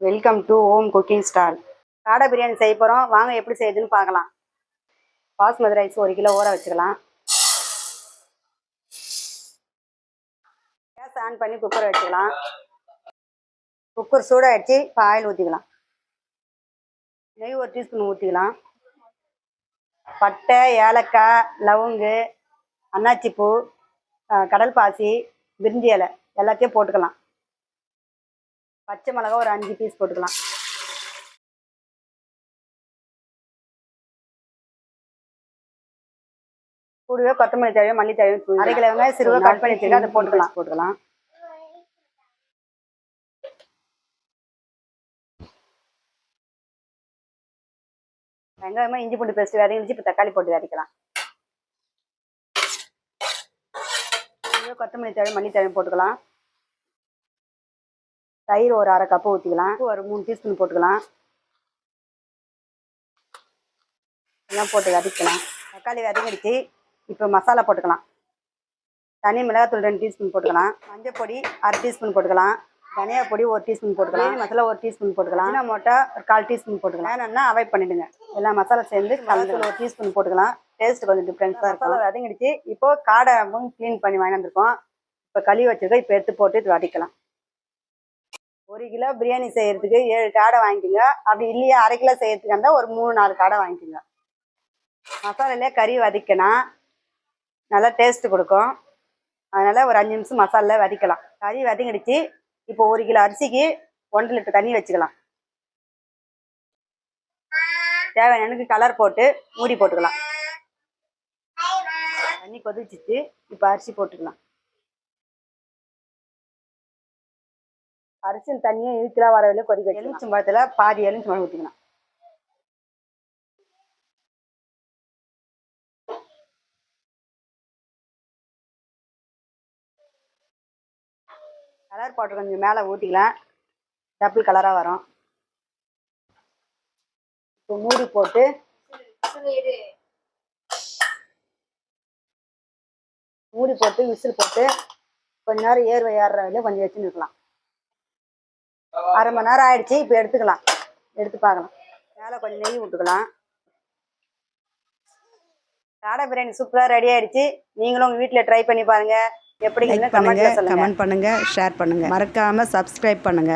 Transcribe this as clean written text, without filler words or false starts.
Welcome to home cooking stall. காடை பிரியாணி செய்ய போகிறோம். வாங்க எப்படி செய்யுதுன்னு பார்க்கலாம். பாஸ்மதி ரைஸ் 1 கிலோ ஊற வச்சுக்கலாம். கேஸ் ஆன் பண்ணி குக்கரை வச்சுக்கலாம். குக்கர் சூடாகிடுச்சு. இப்போ ஆயில் ஊற்றிக்கலாம். நெய் 1 டீஸ்பூன் ஊற்றிக்கலாம். பட்டை, ஏலக்காய், லவங்கு, அன்னாச்சிப்பூ, கடல் பாசி, பிரிஞ்சி இலை எல்லாத்தையும் போட்டுக்கலாம். பச்சை மிளகா ஒரு 5 பீஸ் போட்டுக்கலாம். கூடவே கொத்தமல்லி தழை, மல்லி தழை, 1/2 கிலோ வெங்காயம் சிறுவை கட் பண்ணி வச்சுருக்கேன். அதை போட்டுக்கலாம். வெங்காயமாக இஞ்சி பூண்டு பேஸ்ட் வதங்கிச்சு. இப்போ தக்காளி போட்டு வதக்கலாம். கொத்தமல்லி தழை, மல்லி தழை போட்டுக்கலாம். தயிர் ஒரு 1/2 கப்பு ஊற்றிக்கலாம். ஒரு 3 டீஸ்பூன் போட்டுக்கலாம். எல்லாம் போட்டு வதக்கலாம். தக்காளி வதங்கிடுச்சு. இப்போ மசாலா போட்டுக்கலாம். தனி மிளகாத்தூள் 2 டீஸ்பூன் போட்டுக்கலாம். மஞ்சள் பொடி 1/2 டீஸ்பூன் போட்டுக்கலாம். தனியா பொடி 1 டீஸ்பூன் போட்டுக்கலாம். மசாலா 1 டீஸ்பூன் போட்டுக்கலாம். மோட்டா ஒரு 1/4 டீஸ்பூன் போட்டுக்கலாம். வேணும்னா அவாய்ட் பண்ணிடுங்க. எல்லா மசாலா சேர்ந்து கலந்து 1 டீஸ்பூன் போட்டுக்கலாம். டேஸ்ட் கொஞ்சம் டிஃப்ரென்ஸாக இருக்கும். மசாலா வதங்கிடுச்சு. இப்போ காடை க்ளீன் பண்ணி வாங்கி வந்திருக்கோம். இப்போ கழுவி வச்சிருக்கோம். இப்போ எடுத்து போட்டு இது வதக்கலாம். 1 கிலோ பிரியாணி செய்யறதுக்கு 7 காடை வாங்கிக்கோங்க. அப்படி இல்லையா 1/2 கிலோ செய்யறதுக்கு இருந்தால் ஒரு 3-4 காடை வாங்கிக்கோங்க. மசாலாலே கறி வதக்கினா நல்லா டேஸ்ட்டு கொடுக்கும். அதனால் ஒரு 5 நிமிஷம் மசாலாவில் வதக்கலாம். கறி வதங்கிடுச்சு. இப்போ 1 கிலோ அரிசிக்கு 1 லிட்டர் தண்ணி வச்சுக்கலாம். தேவையான எனக்கு கலர் போட்டு மூடி போட்டுக்கலாம். தண்ணி கொதிச்சிச்சு. இப்போ அரிசி போட்டுக்கலாம். அரிசி தண்ணியை இழுக்கலாம் வர வரையில கொதிக்க. எலுமிச்சம்பழத்தில் பாதி எலுமிச்சம்பழம் ஊற்றிக்கலாம். கலர் போட்டு கொஞ்சம் மேலே ஊற்றிக்கலாம். டபுள் கலராக வரும். இப்போ மூடி போட்டு விசில் போட்டு கொஞ்ச நேரம் ஏறுற வரையில கொஞ்சம் வச்சு நிற்கலாம். 1/2 மணி நேரம் ஆயிடுச்சு. இப்போ எடுத்துக்கலாம். எடுத்து பார்க்கலாம். மேலே கொஞ்சம் நெய் விட்டுக்கலாம். காடை பிரியாணி சூப்பராக ரெடி ஆயிடுச்சு. நீங்களும் உங்கள் வீட்டில் ட்ரை பண்ணி பாருங்கள். எப்படி கமெண்ட் பண்ணுங்க, ஷேர் பண்ணுங்க, மறக்காம சப்ஸ்கிரைப் பண்ணுங்க.